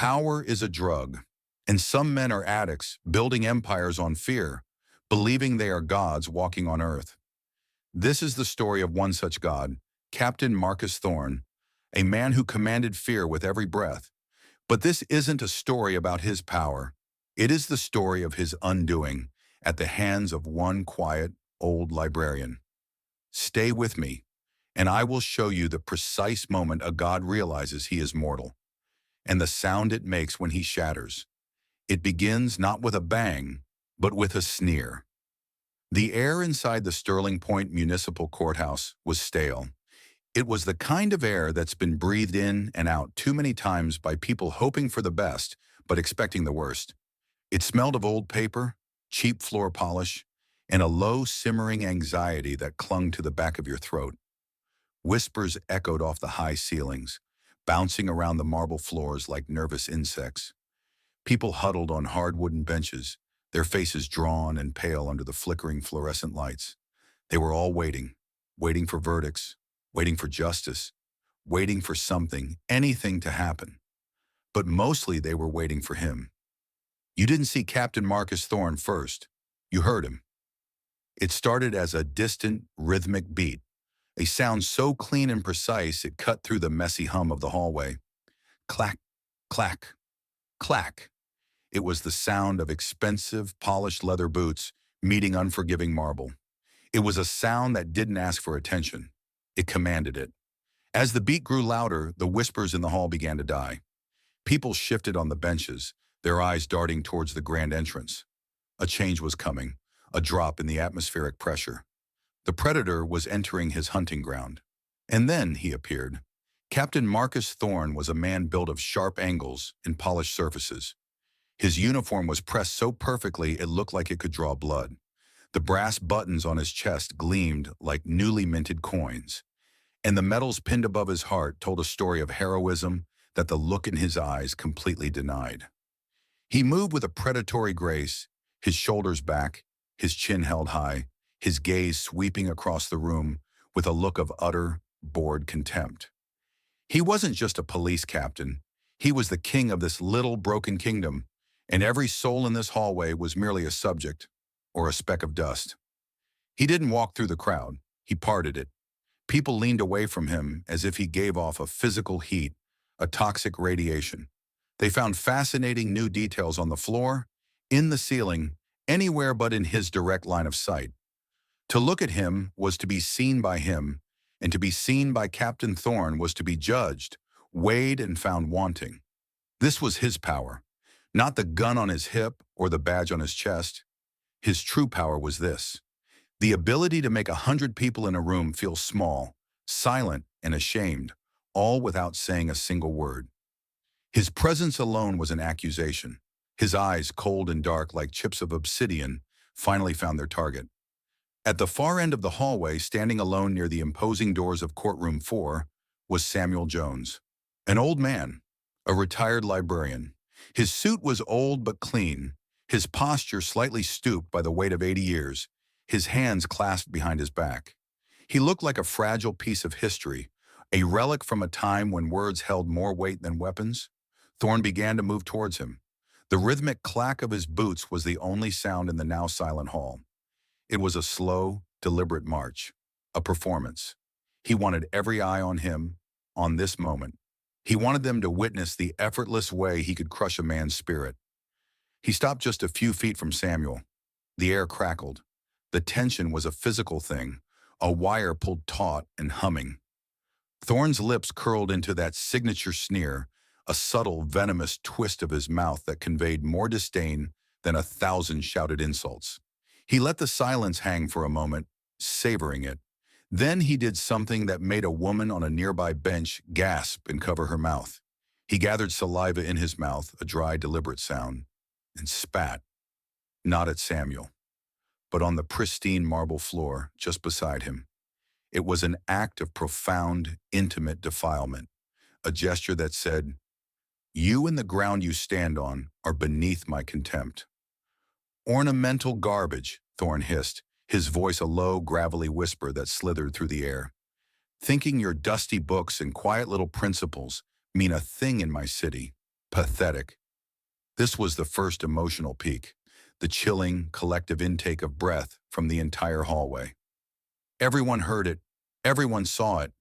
Power is a drug, and some men are addicts, building empires on fear, believing they are gods walking on earth. This is the story of one such god, Captain Marcus Thorne, a man who commanded fear with every breath. But this isn't a story about his power. It is the story of his undoing at the hands of one quiet, old librarian. Stay with me, and I will show you the precise moment a god realizes he is mortal, and the sound it makes when he shatters. It begins not with a bang, but with a sneer. The air inside the Sterling Point Municipal Courthouse was stale. It was the kind of air that's been breathed in and out too many times by people hoping for the best, but expecting the worst. It smelled of old paper, cheap floor polish, and a low, simmering anxiety that clung to the back of your throat. Whispers echoed off the high ceilings, bouncing around the marble floors like nervous insects. People huddled on hard wooden benches, their faces drawn and pale under the flickering fluorescent lights. They were all waiting for verdicts, waiting for justice, waiting for something, anything to happen. But mostly they were waiting for him. You didn't see Captain Marcus Thorne first. You heard him. It started as a distant, rhythmic beat, a sound so clean and precise it cut through the messy hum of the hallway. Clack, clack, clack. It was the sound of expensive, polished leather boots meeting unforgiving marble. It was a sound that didn't ask for attention. It commanded it. As the beat grew louder, the whispers in the hall began to die. People shifted on the benches, their eyes darting towards the grand entrance. A change was coming, a drop in the atmospheric pressure. The predator was entering his hunting ground. And then he appeared. Captain Marcus Thorne was a man built of sharp angles and polished surfaces. His uniform was pressed so perfectly it looked like it could draw blood. The brass buttons on his chest gleamed like newly minted coins, and the medals pinned above his heart told a story of heroism that the look in his eyes completely denied. He moved with a predatory grace, his shoulders back, his chin held high, his gaze sweeping across the room with a look of utter, bored contempt. He wasn't just a police captain. He was the king of this little broken kingdom, and every soul in this hallway was merely a subject or a speck of dust. He didn't walk through the crowd. He parted it. People leaned away from him as if he gave off a physical heat, a toxic radiation. They found fascinating new details on the floor, in the ceiling, anywhere but in his direct line of sight. To look at him was to be seen by him, and to be seen by Captain Thorne was to be judged, weighed, and found wanting. This was his power, not the gun on his hip or the badge on his chest. His true power was this: the ability to make 100 people in a room feel small, silent, and ashamed, all without saying a single word. His presence alone was an accusation. His eyes, cold and dark like chips of obsidian, finally found their target. At the far end of the hallway, standing alone near the imposing doors of courtroom 4, was Samuel Jones, an old man, a retired librarian. His suit was old but clean, his posture slightly stooped by the weight of 80 years, his hands clasped behind his back. He looked like a fragile piece of history, a relic from a time when words held more weight than weapons. Thorne began to move towards him. The rhythmic clack of his boots was the only sound in the now silent hall. It was a slow, deliberate march, a performance. He wanted every eye on him, on this moment. He wanted them to witness the effortless way he could crush a man's spirit. He stopped just a few feet from Samuel. The air crackled. The tension was a physical thing, a wire pulled taut and humming. Thorne's lips curled into that signature sneer, a subtle, venomous twist of his mouth that conveyed more disdain than 1,000 shouted insults. He let the silence hang for a moment, savoring it. Then he did something that made a woman on a nearby bench gasp and cover her mouth. He gathered saliva in his mouth, a dry, deliberate sound, and spat, not at Samuel, but on the pristine marble floor just beside him. It was an act of profound, intimate defilement, a gesture that said, "You and the ground you stand on are beneath my contempt." "Ornamental garbage," Thorne hissed, his voice a low, gravelly whisper that slithered through the air. "Thinking your dusty books and quiet little principles mean a thing in my city. Pathetic. This was the first emotional peak, the chilling, collective intake of breath from the entire hallway. Everyone heard it, everyone saw it,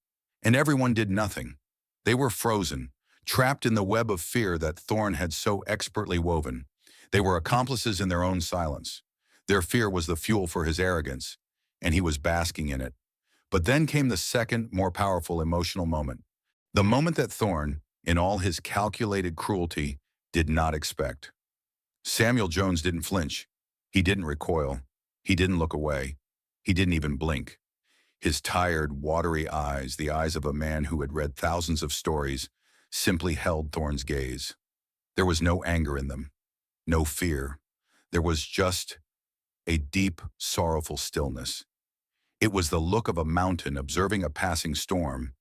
and everyone did nothing. They were frozen, trapped in the web of fear that Thorn had so expertly woven. They were accomplices in their own silence. Their fear was the fuel for his arrogance, and he was basking in it. But then came the second, more powerful emotional moment. The moment that Thorn, in all his calculated cruelty, did not expect. Samuel Jones didn't flinch. He didn't recoil. He didn't look away. He didn't even blink. His tired, watery eyes, the eyes of a man who had read thousands of stories, simply held Thorn's gaze. There was no anger in them, no fear. There was just a deep, sorrowful stillness. It was the look of a mountain observing a passing storm.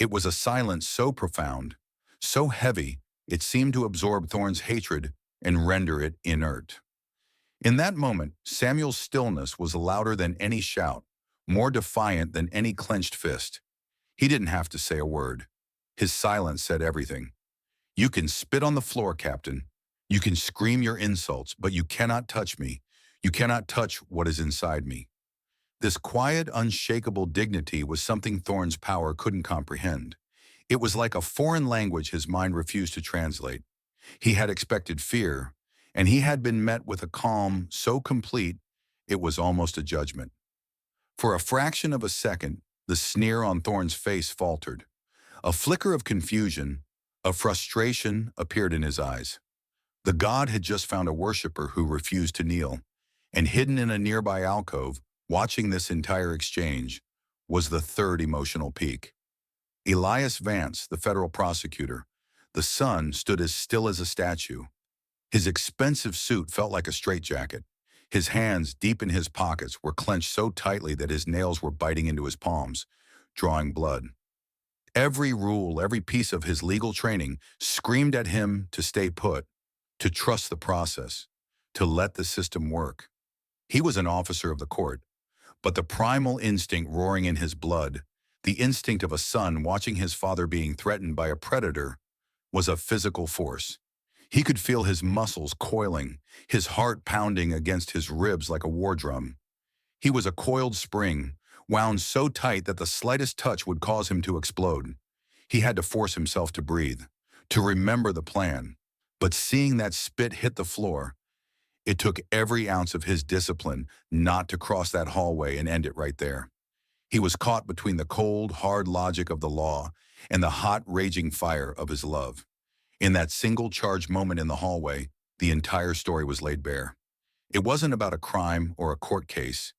It was a silence so profound, so heavy, it seemed to absorb Thorn's hatred and render it inert. In that moment, Samuel's stillness was louder than any shout, more defiant than any clenched fist. He didn't have to say a word. His silence said everything. You can spit on the floor, Captain. You can scream your insults, but you cannot touch me. You cannot touch what is inside me. This quiet, unshakable dignity was something Thorn's power couldn't comprehend. It was like a foreign language his mind refused to translate. He had expected fear, and he had been met with a calm so complete it was almost a judgment. For a fraction of a second, the sneer on Thorn's face faltered. A flicker of confusion, of frustration appeared in his eyes. The god had just found a worshiper who refused to kneel, and hidden in a nearby alcove, watching this entire exchange, was the third emotional peak. Elias Vance, the federal prosecutor, the son, stood as still as a statue. His expensive suit felt like a straitjacket. His hands, deep in his pockets, were clenched so tightly that his nails were biting into his palms, drawing blood. Every rule, every piece of his legal training screamed at him to stay put, to trust the process, to let the system work. He was an officer of the court, but the primal instinct roaring in his blood, the instinct of a son watching his father being threatened by a predator, was a physical force. He could feel his muscles coiling, his heart pounding against his ribs like a war drum. He was a coiled spring, wound so tight that the slightest touch would cause him to explode. He had to force himself to breathe, to remember the plan. But seeing that spit hit the floor, it took every ounce of his discipline not to cross that hallway and end it right there. He was caught between the cold, hard logic of the law and the hot, raging fire of his love. In that single charged moment in the hallway, the entire story was laid bare. It wasn't about a crime or a court case.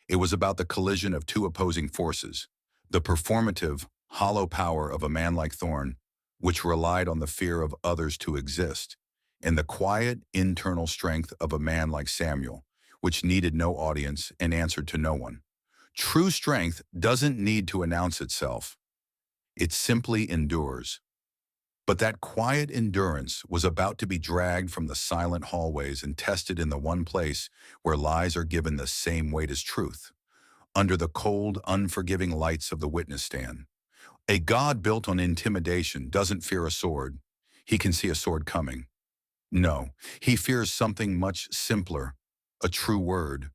It was about the collision of two opposing forces, the performative, hollow power of a man like Thorn, which relied on the fear of others to exist, and the quiet, internal strength of a man like Samuel, which needed no audience and answered to no one. True strength doesn't need to announce itself. It simply endures. But that quiet endurance was about to be dragged from the silent hallways and tested in the one place where lies are given the same weight as truth, under the cold, unforgiving lights of the witness stand. A God built on intimidation doesn't fear a sword. He can see a sword coming. No, he fears something much simpler, a true word,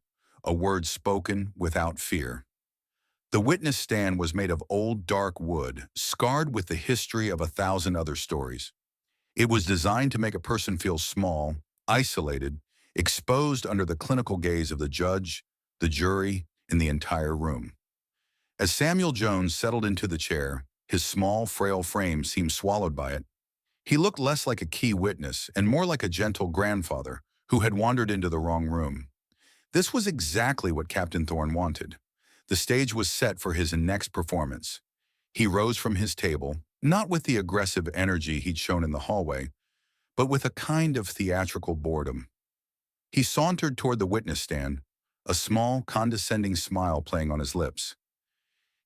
a word spoken without fear. The witness stand was made of old, dark wood, scarred with the history of 1,000 other stories. It was designed to make a person feel small, isolated, exposed under the clinical gaze of the judge, the jury, and the entire room. As Samuel Jones settled into the chair, his small, frail frame seemed swallowed by it. He looked less like a key witness and more like a gentle grandfather who had wandered into the wrong room. This was exactly what Captain Thorn wanted. The stage was set for his next performance. He rose from his table, not with the aggressive energy he'd shown in the hallway, but with a kind of theatrical boredom. He sauntered toward the witness stand, a small, condescending smile playing on his lips.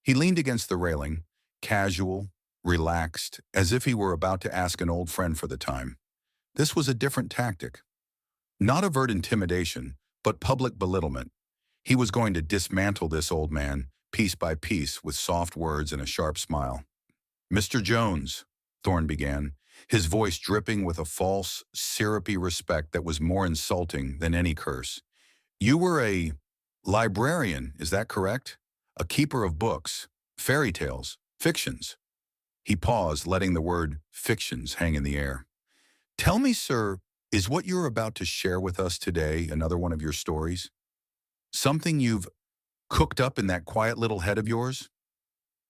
He leaned against the railing, casual, relaxed, as if he were about to ask an old friend for the time. This was a different tactic. Not overt intimidation, but public belittlement. He was going to dismantle this old man, piece by piece, with soft words and a sharp smile. "Mr. Jones," Thorn began, his voice dripping with a false, syrupy respect that was more insulting than any curse. "You were a librarian, is that correct? A keeper of books, fairy tales, fictions." He paused, letting the word fictions hang in the air. "Tell me, sir, is what you're about to share with us today another one of your stories? Something you've cooked up in that quiet little head of yours?"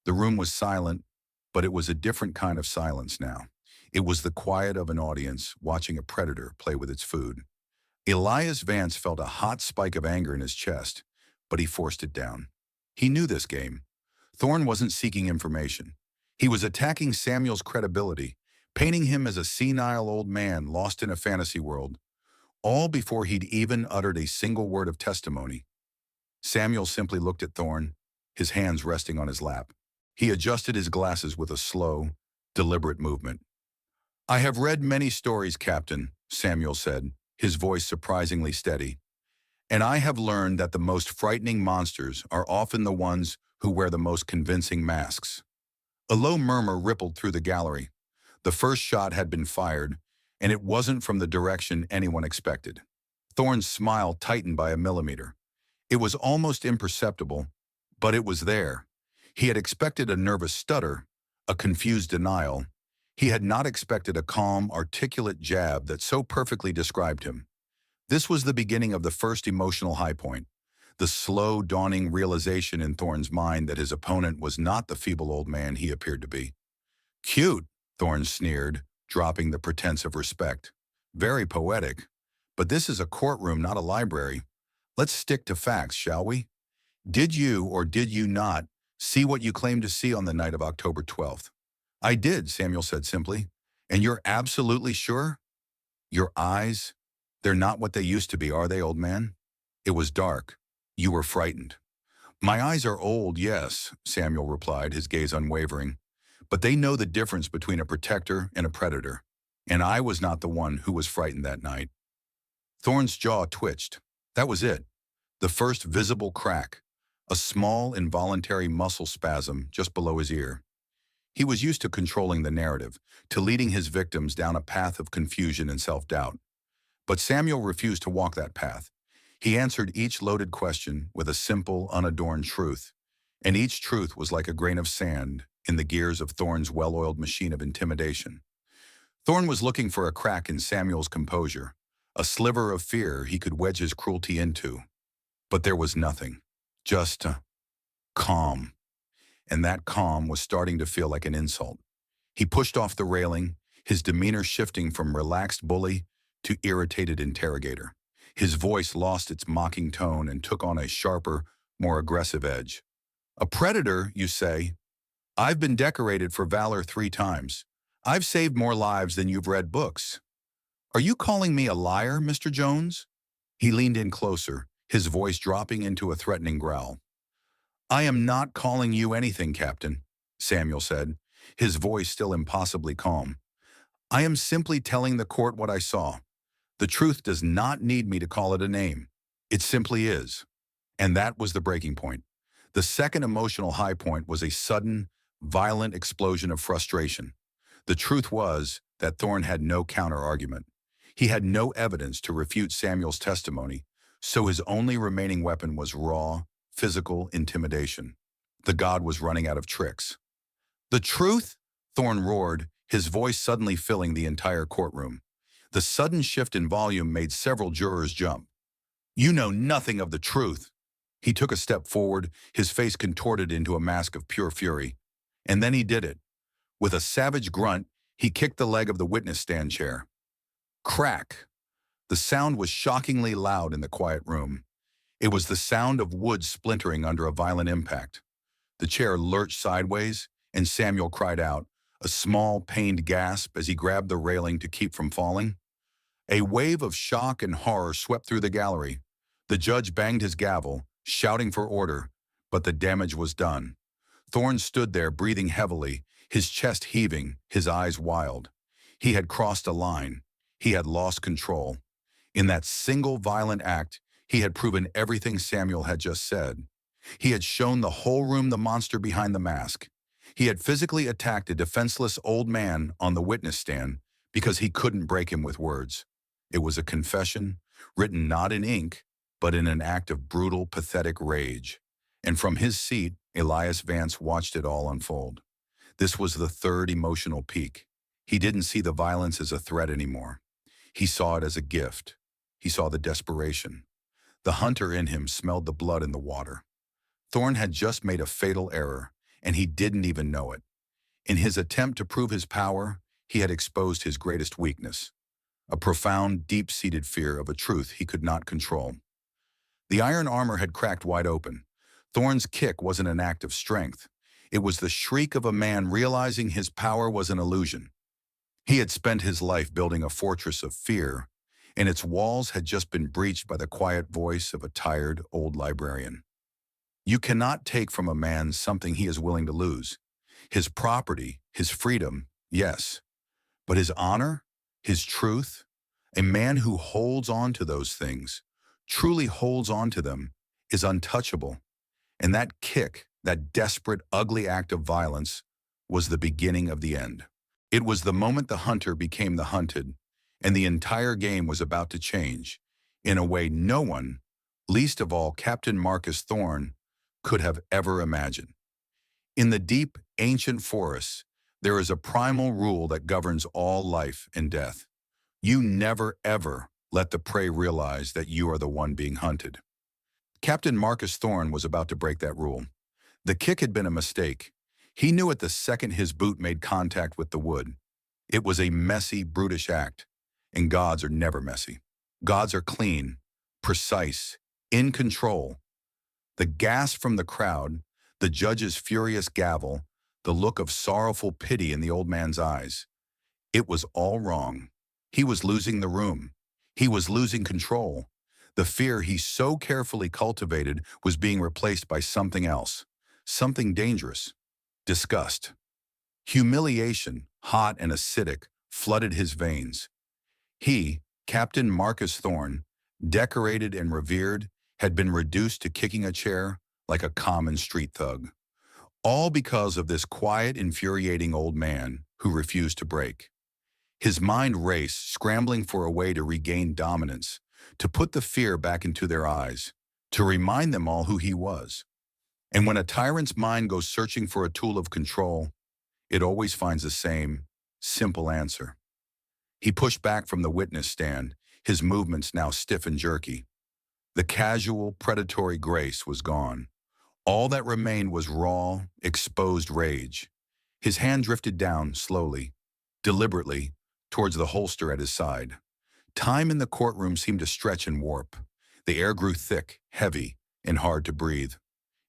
The room was silent, but it was a different kind of silence now. It was the quiet of an audience watching a predator play with its food. Elias Vance felt a hot spike of anger in his chest, but he forced it down. He knew this game. Thorne wasn't seeking information. He was attacking Samuel's credibility, painting him as a senile old man lost in a fantasy world, all before he'd even uttered a single word of testimony. Samuel simply looked at Thorne, his hands resting on his lap. He adjusted his glasses with a slow, deliberate movement. "I have read many stories, Captain," Samuel said, his voice surprisingly steady. "And I have learned that the most frightening monsters are often the ones who wear the most convincing masks." A low murmur rippled through the gallery. The first shot had been fired, and it wasn't from the direction anyone expected. Thorne's smile tightened by a millimeter. It was almost imperceptible, but it was there. He had expected a nervous stutter, a confused denial. He had not expected a calm, articulate jab that so perfectly described him. This was the beginning of the first emotional high point, the slow, dawning realization in Thorne's mind that his opponent was not the feeble old man he appeared to be. "Cute," Thorne sneered, dropping the pretense of respect. "Very poetic. But this is a courtroom, not a library. Let's stick to facts, shall we? Did you or did you not see what you claimed to see on the night of October 12th? "I did," Samuel said simply. "And you're absolutely sure?" "Your eyes? They're not what they used to be, are they, old man?" "It was dark. You were frightened." "My eyes are old, yes," Samuel replied, his gaze unwavering. "But they know the difference between a protector and a predator. And I was not the one who was frightened that night." Thorne's jaw twitched. That was it. The first visible crack. A small, involuntary muscle spasm just below his ear. He was used to controlling the narrative, to leading his victims down a path of confusion and self-doubt. But Samuel refused to walk that path. He answered each loaded question with a simple, unadorned truth, and each truth was like a grain of sand in the gears of Thorne's well-oiled machine of intimidation. Thorne was looking for a crack in Samuel's composure, a sliver of fear he could wedge his cruelty into. But there was nothing, just calm. And that calm was starting to feel like an insult. He pushed off the railing, his demeanor shifting from relaxed bully to irritated interrogator. His voice lost its mocking tone and took on a sharper, more aggressive edge. "A predator, you say? I've been decorated for valor 3 times. I've saved more lives than you've read books. Are you calling me a liar, Mr. Jones?" He leaned in closer, his voice dropping into a threatening growl. "I am not calling you anything, Captain," Samuel said, his voice still impossibly calm. "I am simply telling the court what I saw. The truth does not need me to call it a name. It simply is." And that was the breaking point. The second emotional high point was a sudden, violent explosion of frustration. The truth was that Thorne had no counter-argument. He had no evidence to refute Samuel's testimony, so his only remaining weapon was raw, physical intimidation. The god was running out of tricks. "The truth?" Thorne roared, his voice suddenly filling the entire courtroom. The sudden shift in volume made several jurors jump. "You know nothing of the truth." He took a step forward, his face contorted into a mask of pure fury. And then he did it. With a savage grunt, he kicked the leg of the witness stand chair. Crack! The sound was shockingly loud in the quiet room. It was the sound of wood splintering under a violent impact. The chair lurched sideways, and Samuel cried out, a small, pained gasp as he grabbed the railing to keep from falling. A wave of shock and horror swept through the gallery. The judge banged his gavel, shouting for order, but the damage was done. Thorne stood there breathing heavily, his chest heaving, his eyes wild. He had crossed a line. He had lost control. In that single violent act, he had proven everything Samuel had just said. He had shown the whole room the monster behind the mask. He had physically attacked a defenseless old man on the witness stand because he couldn't break him with words. It was a confession, written not in ink, but in an act of brutal, pathetic rage. And from his seat, Elias Vance watched it all unfold. This was the third emotional peak. He didn't see the violence as a threat anymore. He saw it as a gift. He saw the desperation. The hunter in him smelled the blood in the water. Thorn had just made a fatal error, and he didn't even know it. In his attempt to prove his power, he had exposed his greatest weakness, a profound, deep-seated fear of a truth he could not control. The iron armor had cracked wide open. Thorn's kick wasn't an act of strength. It was the shriek of a man realizing his power was an illusion. He had spent his life building a fortress of fear, and its walls had just been breached by the quiet voice of a tired old librarian. You cannot take from a man something he is willing to lose. His property, his freedom, yes. But his honor, his truth, a man who holds on to those things, truly holds on to them, is untouchable. And that kick, that desperate, ugly act of violence, was the beginning of the end. It was the moment the hunter became the hunted, and the entire game was about to change, in a way no one, least of all Captain Marcus Thorn, could have ever imagined. In the deep, ancient forests, there is a primal rule that governs all life and death. You never, ever let the prey realize that you are the one being hunted. Captain Marcus Thorn was about to break that rule. The kick had been a mistake. He knew it the second his boot made contact with the wood. It was a messy, brutish act, and gods are never messy. Gods are clean, precise, in control. The gasp from the crowd, the judge's furious gavel, the look of sorrowful pity in the old man's eyes. It was all wrong. He was losing the room. He was losing control. The fear he so carefully cultivated was being replaced by something else, something dangerous. Disgust. Humiliation, hot and acidic, flooded his veins. He, Captain Marcus Thorn, decorated and revered, had been reduced to kicking a chair like a common street thug. All because of this quiet, infuriating old man who refused to break. His mind raced, scrambling for a way to regain dominance, to put the fear back into their eyes, to remind them all who he was. And when a tyrant's mind goes searching for a tool of control, it always finds the same, simple answer. He pushed back from the witness stand, his movements now stiff and jerky. The casual, predatory grace was gone. All that remained was raw, exposed rage. His hand drifted down slowly, deliberately, towards the holster at his side. Time in the courtroom seemed to stretch and warp. The air grew thick, heavy, and hard to breathe.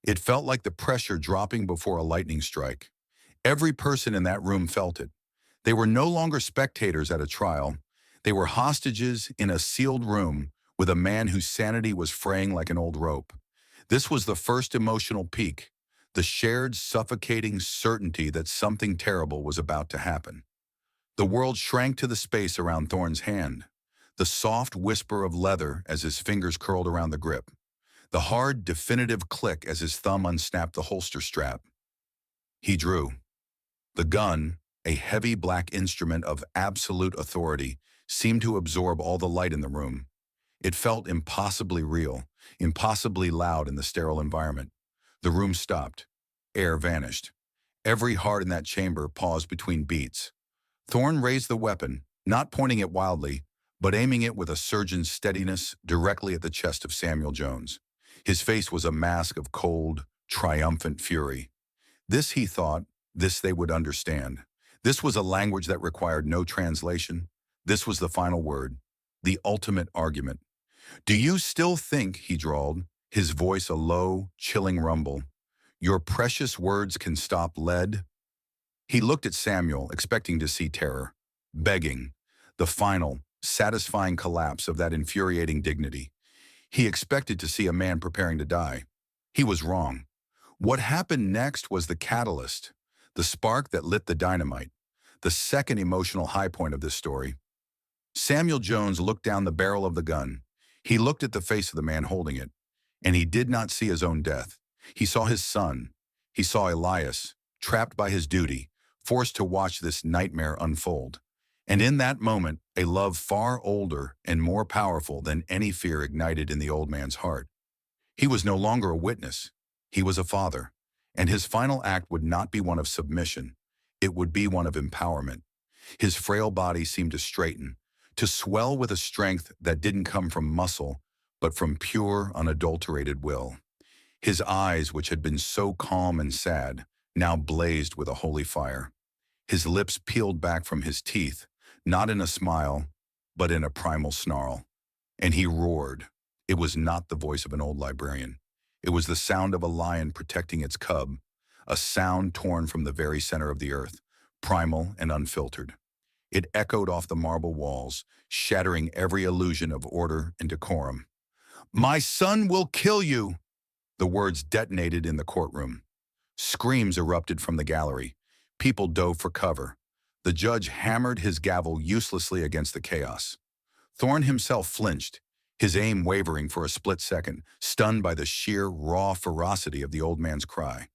It felt like the pressure dropping before a lightning strike. Every person in that room felt it. They were no longer spectators at a trial. They were hostages in a sealed room with a man whose sanity was fraying like an old rope. This was the first emotional peak, the shared, suffocating certainty that something terrible was about to happen. The world shrank to the space around Thorn's hand, the soft whisper of leather as his fingers curled around the grip, the hard, definitive click as his thumb unsnapped the holster strap. He drew. The gun, a heavy black instrument of absolute authority, seemed to absorb all the light in the room. It felt impossibly real, impossibly loud in the sterile environment. The room stopped. Air vanished. Every heart in that chamber paused between beats. Thorn raised the weapon, not pointing it wildly, but aiming it with a surgeon's steadiness directly at the chest of Samuel Jones. His face was a mask of cold, triumphant fury. This, he thought, this they would understand. This was a language that required no translation. This was the final word, the ultimate argument. "Do you still think," he drawled, his voice a low, chilling rumble, "your precious words can stop lead?" He looked at Samuel, expecting to see terror, begging, the final, satisfying collapse of that infuriating dignity. He expected to see a man preparing to die. He was wrong. What happened next was the catalyst, the spark that lit the dynamite, the second emotional high point of this story. Samuel Jones looked down the barrel of the gun. He looked at the face of the man holding it, and he did not see his own death. He saw his son. He saw Elias, trapped by his duty, forced to watch this nightmare unfold. And in that moment, a love far older and more powerful than any fear ignited in the old man's heart. He was no longer a witness. He was a father. And his final act would not be one of submission. It would be one of empowerment. His frail body seemed to straighten, to swell with a strength that didn't come from muscle, but from pure, unadulterated will. His eyes, which had been so calm and sad, now blazed with a holy fire. His lips peeled back from his teeth, not in a smile, but in a primal snarl. And he roared. It was not the voice of an old librarian. It was the sound of a lion protecting its cub, a sound torn from the very center of the earth, primal and unfiltered. It echoed off the marble walls, shattering every illusion of order and decorum. "My son will kill you!" The words detonated in the courtroom. Screams erupted from the gallery. People dove for cover. The judge hammered his gavel uselessly against the chaos. Thorn himself flinched, his aim wavering for a split second, stunned by the sheer, raw ferocity of the old man's cry.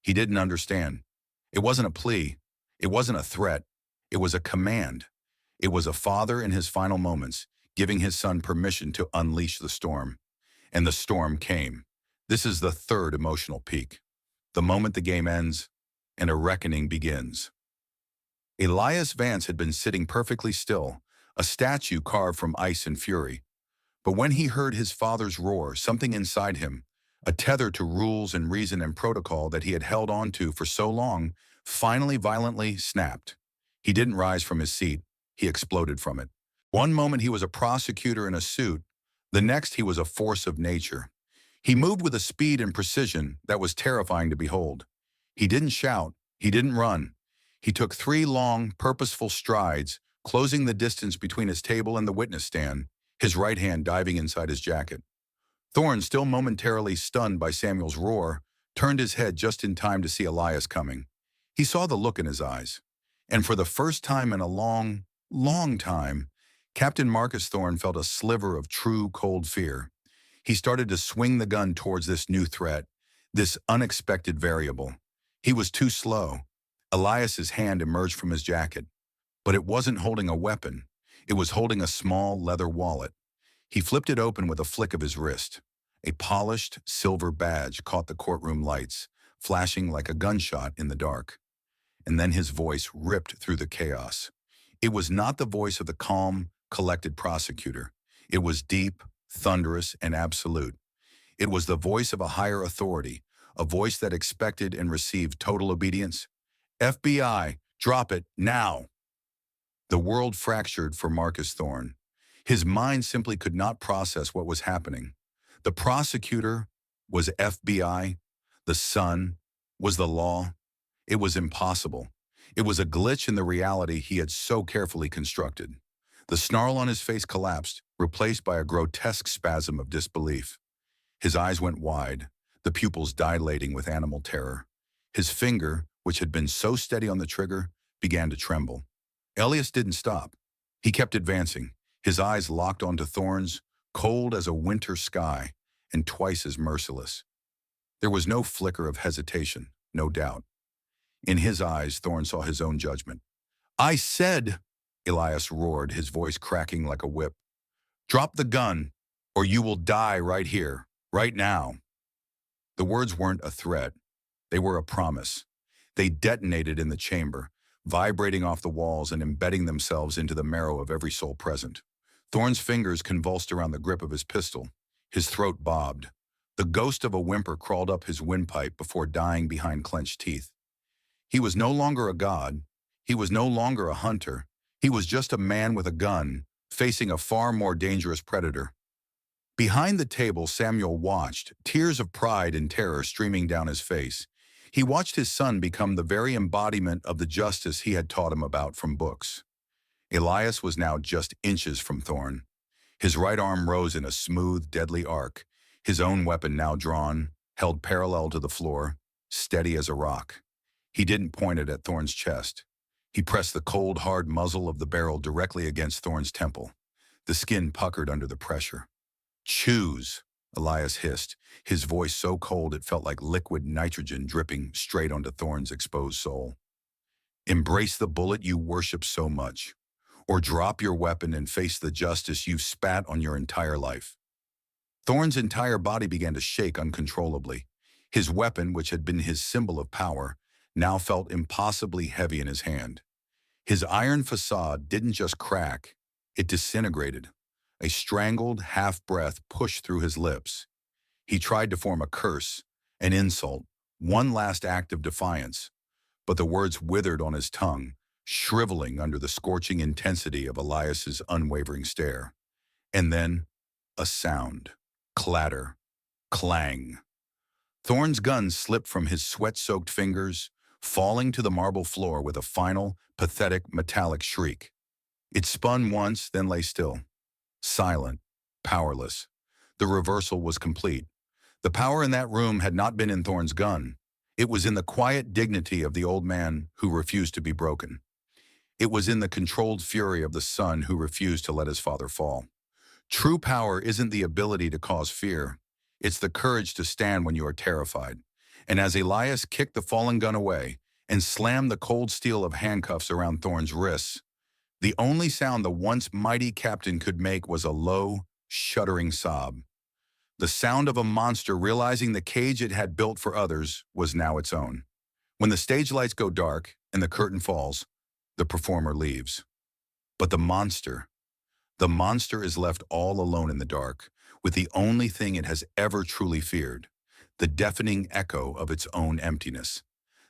He didn't understand. It wasn't a plea. It wasn't a threat. It was a command. It was a father in his final moments, giving his son permission to unleash the storm. And the storm came. This is the third emotional peak. The moment the game ends, and a reckoning begins. Elias Vance had been sitting perfectly still, a statue carved from ice and fury. But when he heard his father's roar, something inside him, a tether to rules and reason and protocol that he had held on to for so long, finally violently snapped. He didn't rise from his seat. He exploded from it. One moment he was a prosecutor in a suit. The next he was a force of nature. He moved with a speed and precision that was terrifying to behold. He didn't shout. He didn't run. He took 3 long, purposeful strides, closing the distance between his table and the witness stand, his right hand diving inside his jacket. Thorn, still momentarily stunned by Samuel's roar, turned his head just in time to see Elias coming. He saw the look in his eyes. And for the first time in a long, long time, Captain Marcus Thorn felt a sliver of true, cold fear. He started to swing the gun towards this new threat, this unexpected variable. He was too slow. Elias's hand emerged from his jacket. But it wasn't holding a weapon. It was holding a small leather wallet. He flipped it open with a flick of his wrist. A polished silver badge caught the courtroom lights, flashing like a gunshot in the dark. And then his voice ripped through the chaos. It was not the voice of the calm, collected prosecutor. It was deep, thunderous, and absolute. It was the voice of a higher authority, a voice that expected and received total obedience. "FBI, drop it, now!" The world fractured for Marcus Thorn. His mind simply could not process what was happening. The prosecutor was FBI. The son was the law. It was impossible. It was a glitch in the reality he had so carefully constructed. The snarl on his face collapsed, replaced by a grotesque spasm of disbelief. His eyes went wide, the pupils dilating with animal terror. His finger, which had been so steady on the trigger, began to tremble. Elias didn't stop. He kept advancing, his eyes locked onto Thorn's, cold as a winter sky, and twice as merciless. There was no flicker of hesitation, no doubt. In his eyes, Thorn saw his own judgment. "I said," Elias roared, his voice cracking like a whip, "drop the gun, or you will die right here, right now." The words weren't a threat. They were a promise. They detonated in the chamber, vibrating off the walls and embedding themselves into the marrow of every soul present. Thorn's fingers convulsed around the grip of his pistol. His throat bobbed. The ghost of a whimper crawled up his windpipe before dying behind clenched teeth. He was no longer a god. He was no longer a hunter. He was just a man with a gun, facing a far more dangerous predator. Behind the table, Samuel watched, tears of pride and terror streaming down his face. He watched his son become the very embodiment of the justice he had taught him about from books. Elias was now just inches from Thorn. His right arm rose in a smooth, deadly arc, his own weapon now drawn, held parallel to the floor, steady as a rock. He didn't point it at Thorn's chest. He pressed the cold, hard muzzle of the barrel directly against Thorn's temple. The skin puckered under the pressure. "Choose," Elias hissed, his voice so cold it felt like liquid nitrogen dripping straight onto Thorn's exposed soul. Embrace the bullet you worship so much, or drop your weapon and face the justice you've spat on your entire life. Thorn's entire body began to shake uncontrollably. His weapon, which had been his symbol of power, now felt impossibly heavy in his hand. His iron facade didn't just crack, it disintegrated. A strangled half-breath pushed through his lips. He tried to form a curse, an insult, one last act of defiance, but the words withered on his tongue, shriveling under the scorching intensity of Elias's unwavering stare. And then, a sound. Clatter. Clang. Thorn's gun slipped from his sweat-soaked fingers, falling to the marble floor with a final, pathetic, metallic shriek. It spun once, then lay still. Silent. Powerless. The reversal was complete. The power in that room had not been in Thorn's gun. It was in the quiet dignity of the old man who refused to be broken. It was in the controlled fury of the son who refused to let his father fall. True power isn't the ability to cause fear. It's the courage to stand when you are terrified. And as Elias kicked the fallen gun away and slammed the cold steel of handcuffs around Thorn's wrists, the only sound the once mighty captain could make was a low, shuddering sob. The sound of a monster realizing the cage it had built for others was now its own. When the stage lights go dark and the curtain falls, the performer leaves. But the monster is left all alone in the dark, with the only thing it has ever truly feared, the deafening echo of its own emptiness.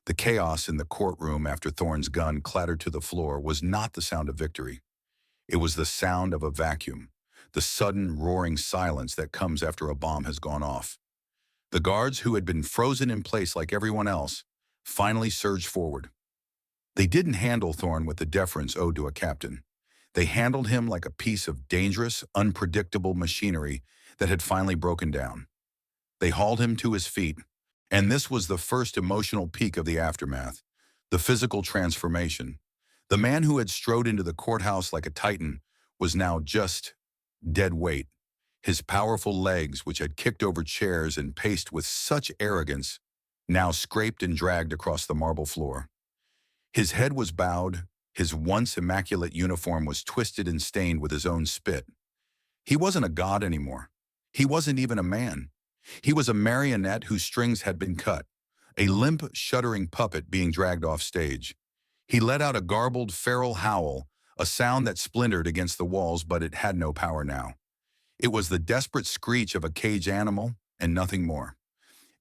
The chaos in the courtroom after Thorn's gun clattered to the floor was not the sound of victory. It was the sound of a vacuum, the sudden roaring silence that comes after a bomb has gone off. The guards, who had been frozen in place like everyone else, finally surged forward. They didn't handle Thorn with the deference owed to a captain. They handled him like a piece of dangerous, unpredictable machinery that had finally broken down. They hauled him to his feet, and this was the first emotional peak of the aftermath, the physical transformation. The man who had strode into the courthouse like a titan was now just dead weight. His powerful legs, which had kicked over chairs and paced with such arrogance, now scraped and dragged across the marble floor. His head was bowed, his once immaculate uniform was twisted and stained with his own spit. He wasn't a god anymore. He wasn't even a man. He was a marionette whose strings had been cut, a limp, shuddering puppet being dragged off stage. He let out a garbled, feral howl, a sound that splintered against the walls, but it had no power now. It was the desperate screech of a caged animal and nothing more.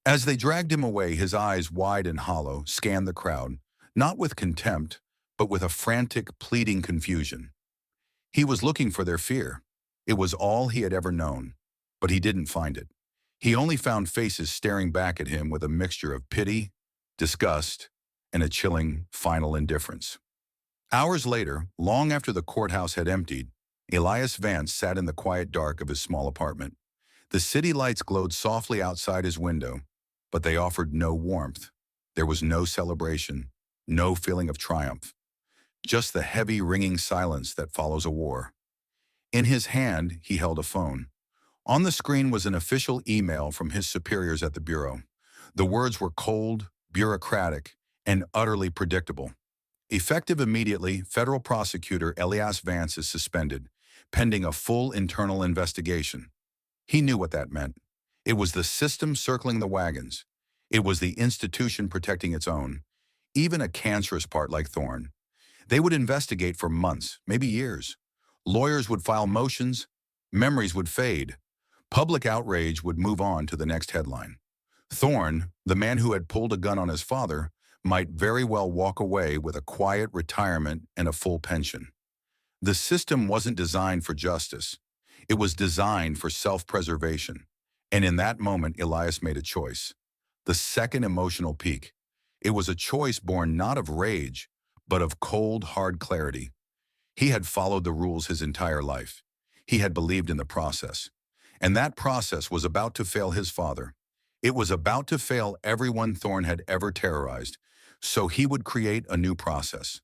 As they dragged him away, his eyes, wide and hollow, scanned the crowd, not with contempt, but with a frantic, pleading confusion. He was looking for their fear. It was all he had ever known, but he didn't find it. He only found faces staring back at him with a mixture of pity, disgust, and a chilling, final indifference. Hours later, long after the courthouse had emptied, Elias Vance sat in the quiet dark of his small apartment. The city lights glowed softly outside his window, but they offered no warmth. There was no celebration, no feeling of triumph, just the heavy, ringing silence that follows a war. In his hand, he held a phone. On the screen was an official email from his superiors at the bureau. The words were cold, bureaucratic, and utterly predictable. Effective immediately, federal prosecutor Elias Vance is suspended, pending a full internal investigation. He knew what that meant. It was the system circling the wagons. It was the institution protecting its own, even a cancerous part like Thorn. They would investigate for months, maybe years. Lawyers would file motions, memories would fade. Public outrage would move on to the next headline. Thorn, the man who had pulled a gun on his father, might very well walk away with a quiet retirement and a full pension. The system wasn't designed for justice. It was designed for self-preservation. And in that moment, Elias made a choice. The second emotional peak. It was a choice born not of rage, but of cold, hard clarity. He had followed the rules his entire life. He had believed in the process. And that process was about to fail his father. It was about to fail everyone Thorn had ever terrorized. So he would create a new process.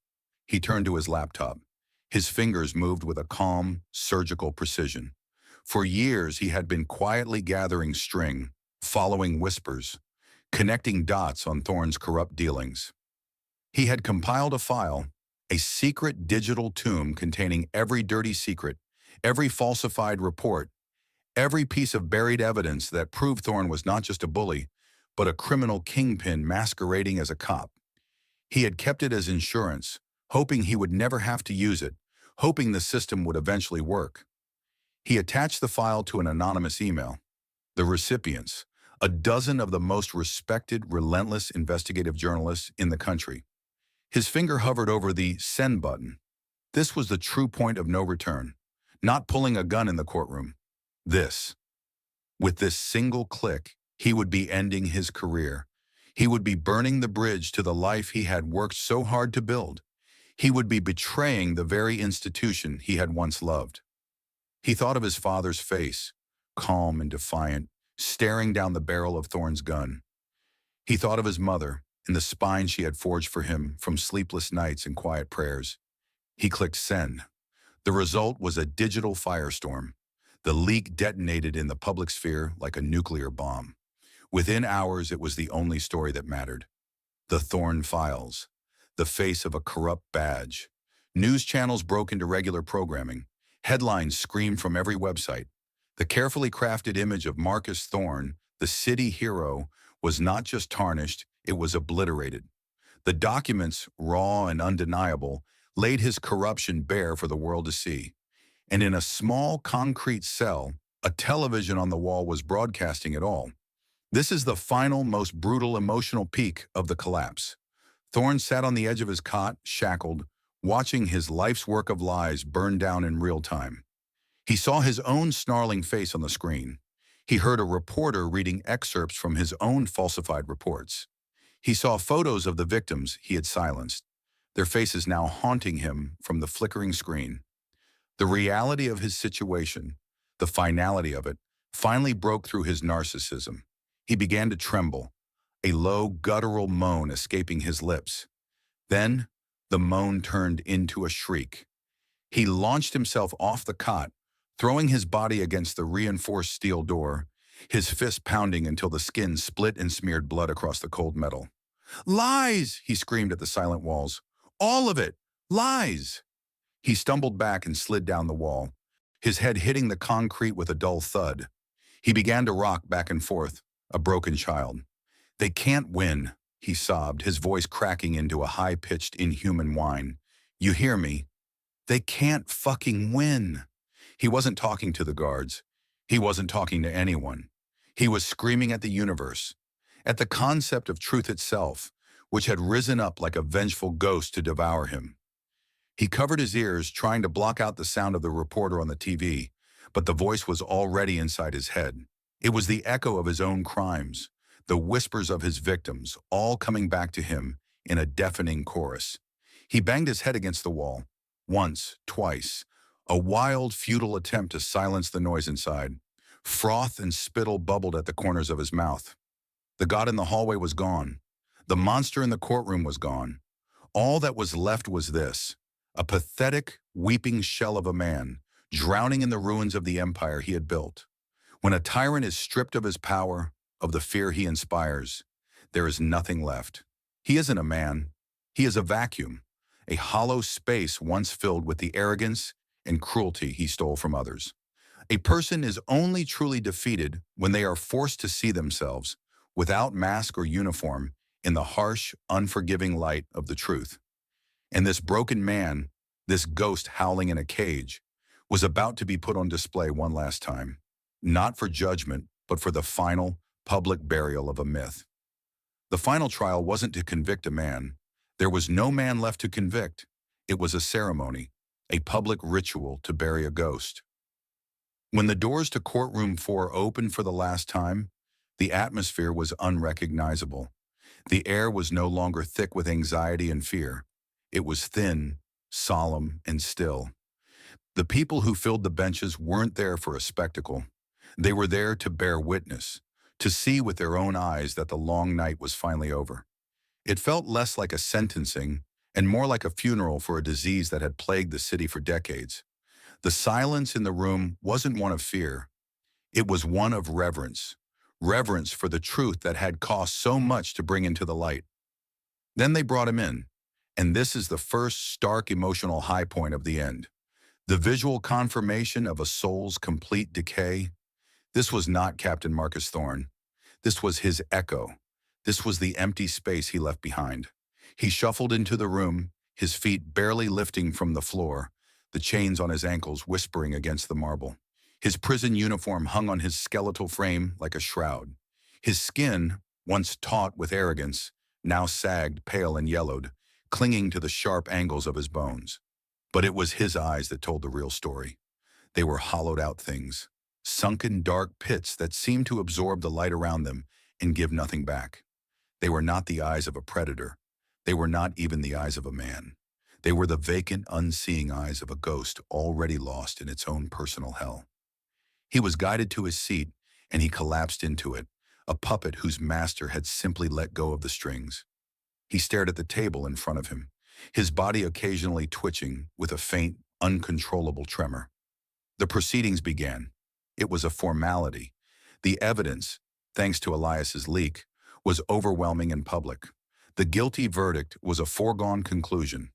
He turned to his laptop. His fingers moved with a calm, surgical precision. For years, he had been quietly gathering string, following whispers, connecting dots on Thorne's corrupt dealings. He had compiled a file, a secret digital tomb containing every dirty secret, every falsified report, every piece of buried evidence that proved Thorne was not just a bully, but a criminal kingpin masquerading as a cop. He had kept it as insurance, hoping he would never have to use it, hoping the system would eventually work. He attached the file to an anonymous email. The recipients, a dozen of the most respected, relentless investigative journalists in the country. His finger hovered over the send button. This was the true point of no return. Not pulling a gun in the courtroom. This. With this single click, he would be ending his career. He would be burning the bridge to the life he had worked so hard to build. He would be betraying the very institution he had once loved. He thought of his father's face, calm and defiant, staring down the barrel of Thorne's gun. He thought of his mother and the spine she had forged for him from sleepless nights and quiet prayers. He clicked send. The result was a digital firestorm. The leak detonated in the public sphere like a nuclear bomb. Within hours, it was the only story that mattered. The Thorne Files. The face of a corrupt badge. News channels broke into regular programming. Headlines screamed from every website. The carefully crafted image of Marcus Thorne, the city hero, was not just tarnished, it was obliterated. The documents, raw and undeniable, laid his corruption bare for the world to see. And in a small concrete cell, a television on the wall was broadcasting it all. This is the final, most brutal emotional peak of the collapse. Thorne sat on the edge of his cot, shackled, watching his life's work of lies burn down in real time. He saw his own snarling face on the screen. He heard a reporter reading excerpts from his own falsified reports. He saw photos of the victims he had silenced, their faces now haunting him from the flickering screen. The reality of his situation, the finality of it, finally broke through his narcissism. He began to tremble, a low, guttural moan escaping his lips. Then, the moan turned into a shriek. He launched himself off the cot, throwing his body against the reinforced steel door, his fist pounding until the skin split and smeared blood across the cold metal. "Lies!" he screamed at the silent walls. "All of it! Lies!" He stumbled back and slid down the wall, his head hitting the concrete with a dull thud. He began to rock back and forth, a broken child. "They can't win," he sobbed, his voice cracking into a high-pitched, inhuman whine. "You hear me? They can't fucking win." He wasn't talking to the guards. He wasn't talking to anyone. He was screaming at the universe, at the concept of truth itself, which had risen up like a vengeful ghost to devour him. He covered his ears, trying to block out the sound of the reporter on the TV, but the voice was already inside his head. It was the echo of his own crimes, the whispers of his victims, all coming back to him in a deafening chorus. He banged his head against the wall, once, twice, a wild, futile attempt to silence the noise inside. Froth and spittle bubbled at the corners of his mouth. The god in the hallway was gone. The monster in the courtroom was gone. All that was left was this, a pathetic, weeping shell of a man, drowning in the ruins of the empire he had built. When a tyrant is stripped of his power, of the fear he inspires, there is nothing left. He isn't a man. He is a vacuum, a hollow space once filled with the arrogance and cruelty he stole from others. A person is only truly defeated when they are forced to see themselves, without mask or uniform, in the harsh, unforgiving light of the truth. And this broken man, this ghost howling in a cage, was about to be put on display one last time, not for judgment, but for the final, public burial of a myth. The final trial wasn't to convict a man. There was no man left to convict. It was a ceremony, a public ritual to bury a ghost. When the doors to courtroom 4 opened for the last time, the atmosphere was unrecognizable. The air was no longer thick with anxiety and fear. It was thin, solemn, and still. The people who filled the benches weren't there for a spectacle. They were there to bear witness, to see with their own eyes that the long night was finally over. It felt less like a sentencing and more like a funeral for a disease that had plagued the city for decades. The silence in the room wasn't one of fear. It was one of reverence. Reverence for the truth that had cost so much to bring into the light. Then they brought him in. And this is the first stark emotional high point of the end. The visual confirmation of a soul's complete decay. This was not Captain Marcus Thorne. This was his echo. This was the empty space he left behind. He shuffled into the room, his feet barely lifting from the floor, the chains on his ankles whispering against the marble. His prison uniform hung on his skeletal frame like a shroud. His skin, once taut with arrogance, now sagged pale and yellowed, clinging to the sharp angles of his bones. But it was his eyes that told the real story. They were hollowed-out things, sunken dark pits that seemed to absorb the light around them and give nothing back. They were not the eyes of a predator. They were not even the eyes of a man. They were the vacant, unseeing eyes of a ghost already lost in its own personal hell. He was guided to his seat, and he collapsed into it, a puppet whose master had simply let go of the strings. He stared at the table in front of him, his body occasionally twitching with a faint, uncontrollable tremor. The proceedings began. It was a formality. The evidence, thanks to Elias's leak, was overwhelming and public. The guilty verdict was a foregone conclusion.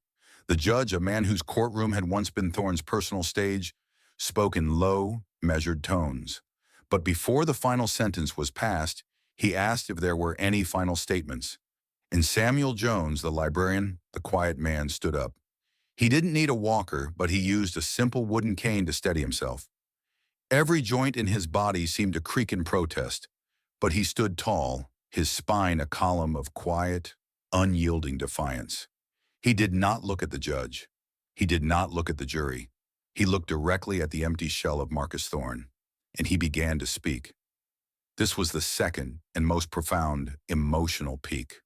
The judge, a man whose courtroom had once been Thorne's personal stage, spoke in low, measured tones. But before the final sentence was passed, he asked if there were any final statements. And Samuel Jones, the librarian, the quiet man, stood up. He didn't need a walker, but he used a simple wooden cane to steady himself. Every joint in his body seemed to creak in protest, but he stood tall, his spine a column of quiet, unyielding defiance. He did not look at the judge. He did not look at the jury. He looked directly at the empty shell of Marcus Thorne, and he began to speak. This was the second and most profound emotional peak.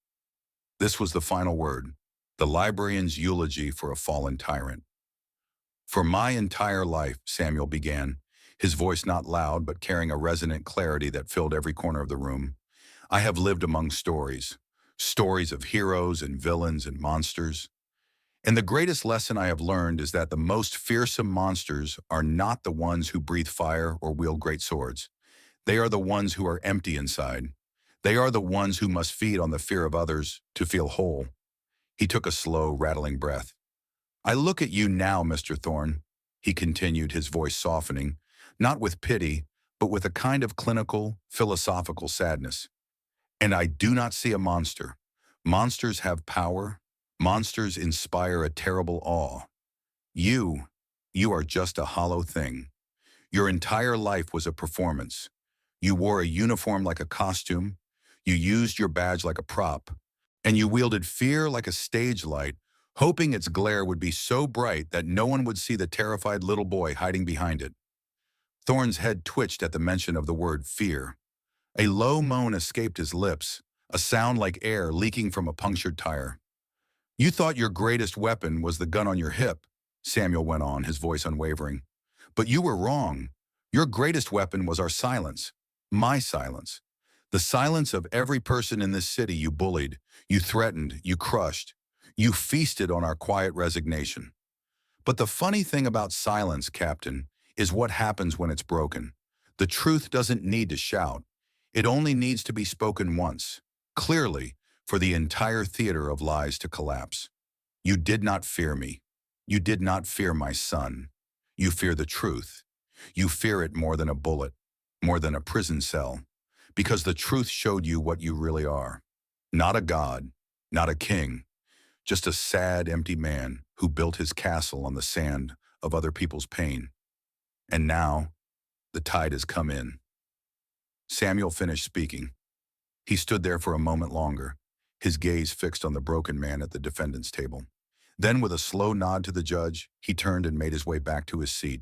This was the final word, the librarian's eulogy for a fallen tyrant. For my entire life, Samuel began, his voice not loud but carrying a resonant clarity that filled every corner of the room, I have lived among stories, stories of heroes and villains and monsters. And the greatest lesson I have learned is that the most fearsome monsters are not the ones who breathe fire or wield great swords. They are the ones who are empty inside. They are the ones who must feed on the fear of others to feel whole. He took a slow, rattling breath. I look at you now, Mr. Thorne, he continued, his voice softening, not with pity, but with a kind of clinical, philosophical sadness. And I do not see a monster. Monsters have power. Monsters inspire a terrible awe. You are just a hollow thing. Your entire life was a performance. You wore a uniform like a costume. You used your badge like a prop. And you wielded fear like a stage light, hoping its glare would be so bright that no one would see the terrified little boy hiding behind it. Thorne's head twitched at the mention of the word fear. A low moan escaped his lips, a sound like air leaking from a punctured tire. You thought your greatest weapon was the gun on your hip, Samuel went on, his voice unwavering. But you were wrong. Your greatest weapon was our silence, my silence. The silence of every person in this city you bullied, you threatened, you crushed. You feasted on our quiet resignation. But the funny thing about silence, Captain, is what happens when it's broken. The truth doesn't need to shout. It only needs to be spoken once, clearly, for the entire theater of lies to collapse. You did not fear me. You did not fear my son. You fear the truth. You fear it more than a bullet, more than a prison cell, because the truth showed you what you really are. Not a god, not a king, just a sad, empty man who built his castle on the sand of other people's pain. And now, the tide has come in. Samuel finished speaking. He stood there for a moment longer, his gaze fixed on the broken man at the defendant's table. Then, with a slow nod to the judge, he turned and made his way back to his seat.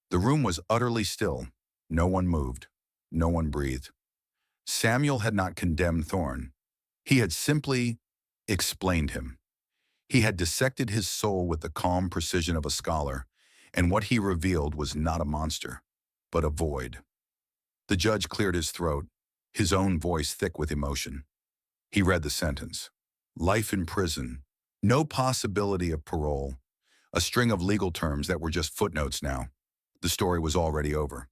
The room was utterly still. No one moved. No one breathed. Samuel had not condemned Thorne. He had simply explained him. He had dissected his soul with the calm precision of a scholar, and what he revealed was not a monster, but a void. The judge cleared his throat, his own voice thick with emotion. He read the sentence. Life in prison. No possibility of parole. a string of legal terms that were just footnotes now. The story was already over.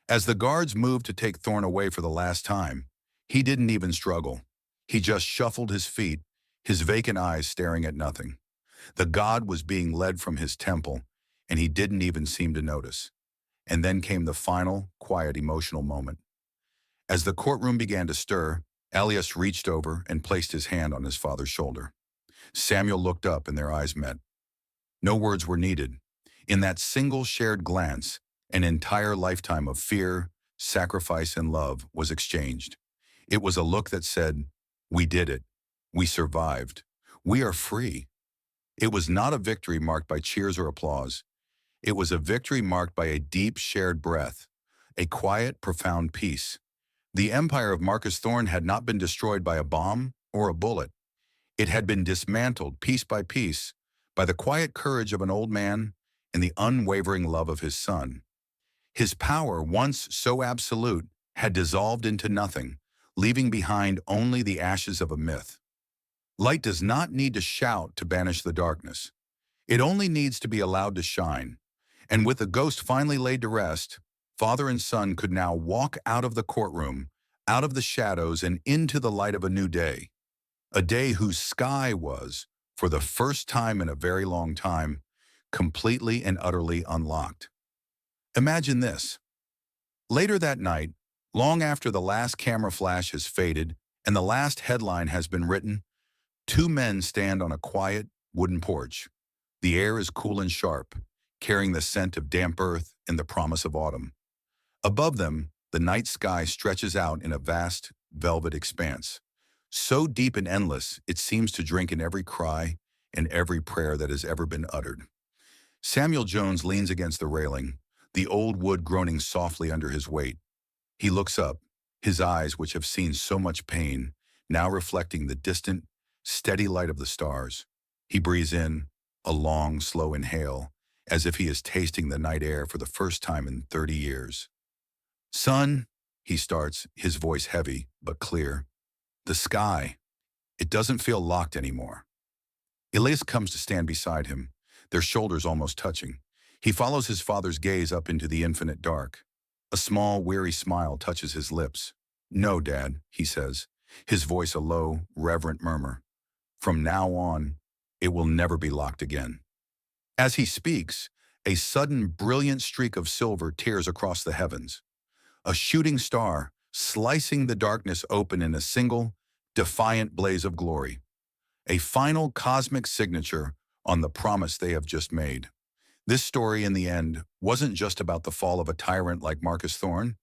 As the guards moved to take Thorn away for the last time, he didn't even struggle. He just shuffled his feet, his vacant eyes staring at nothing. The god was being led from his temple, and he didn't even seem to notice. And then came the final, quiet, emotional moment. As the courtroom began to stir, Elias reached over and placed his hand on his father's shoulder. Samuel looked up and their eyes met. No words were needed. In that single shared glance, an entire lifetime of fear, sacrifice, and love was exchanged. It was a look that said, "We did it. We survived. We are free." It was not a victory marked by cheers or applause. It was a victory marked by a deep shared breath, a quiet, profound peace. The empire of Marcus Thorn had not been destroyed by a bomb or a bullet. It had been dismantled piece by piece by the quiet courage of an old man and the unwavering love of his son. His power, once so absolute, had dissolved into nothing, leaving behind only the ashes of a myth. Light does not need to shout to banish the darkness. It only needs to be allowed to shine. And with the ghost finally laid to rest, father and son could now walk out of the courtroom, out of the shadows, and into the light of a new day. A day whose sky was, for the first time in a very long time, completely and utterly unlocked. Imagine this. Later that night, long after the last camera flash has faded and the last headline has been written, two men stand on a quiet, wooden porch. The air is cool and sharp, carrying the scent of damp earth and the promise of autumn. Above them, the night sky stretches out in a vast, velvet expanse, so deep and endless it seems to drink in every cry and every prayer that has ever been uttered. Samuel Jones leans against the railing, the old wood groaning softly under his weight. He looks up, his eyes, which have seen so much pain, now reflecting the distant, steady light of the stars. He breathes in, a long, slow inhale, as if he is tasting the night air for the first time in 30 years. "Son," he starts, his voice heavy but clear. "The sky, it doesn't feel locked anymore." Elias comes to stand beside him, their shoulders almost touching. He follows his father's gaze up into the infinite dark. A small, weary smile touches his lips. "No, Dad," he says, his voice a low, reverent murmur. "From now on, it will never be locked again." As he speaks, a sudden, brilliant streak of silver tears across the heavens. A shooting star, slicing the darkness open in a single, defiant blaze of glory. A final cosmic signature on the promise they have just made. This story, in the end, wasn't just about the fall of a tyrant like Marcus Thorn.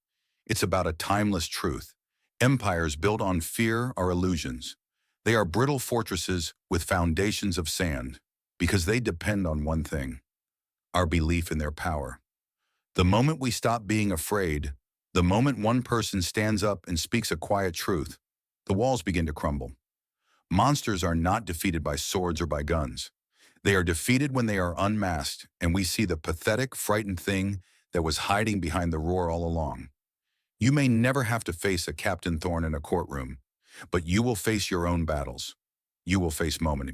It's about a timeless truth. Empires built on fear are illusions. They are brittle fortresses with foundations of sand, because they depend on one thing: our belief in their power. The moment we stop being afraid, the moment one person stands up and speaks a quiet truth, the walls begin to crumble. Monsters are not defeated by swords or by guns. They are defeated when they are unmasked, and we see the pathetic, frightened thing that was hiding behind the roar all along. You may never have to face a Captain Thorn in a courtroom, but you will face your own battles. You will face moment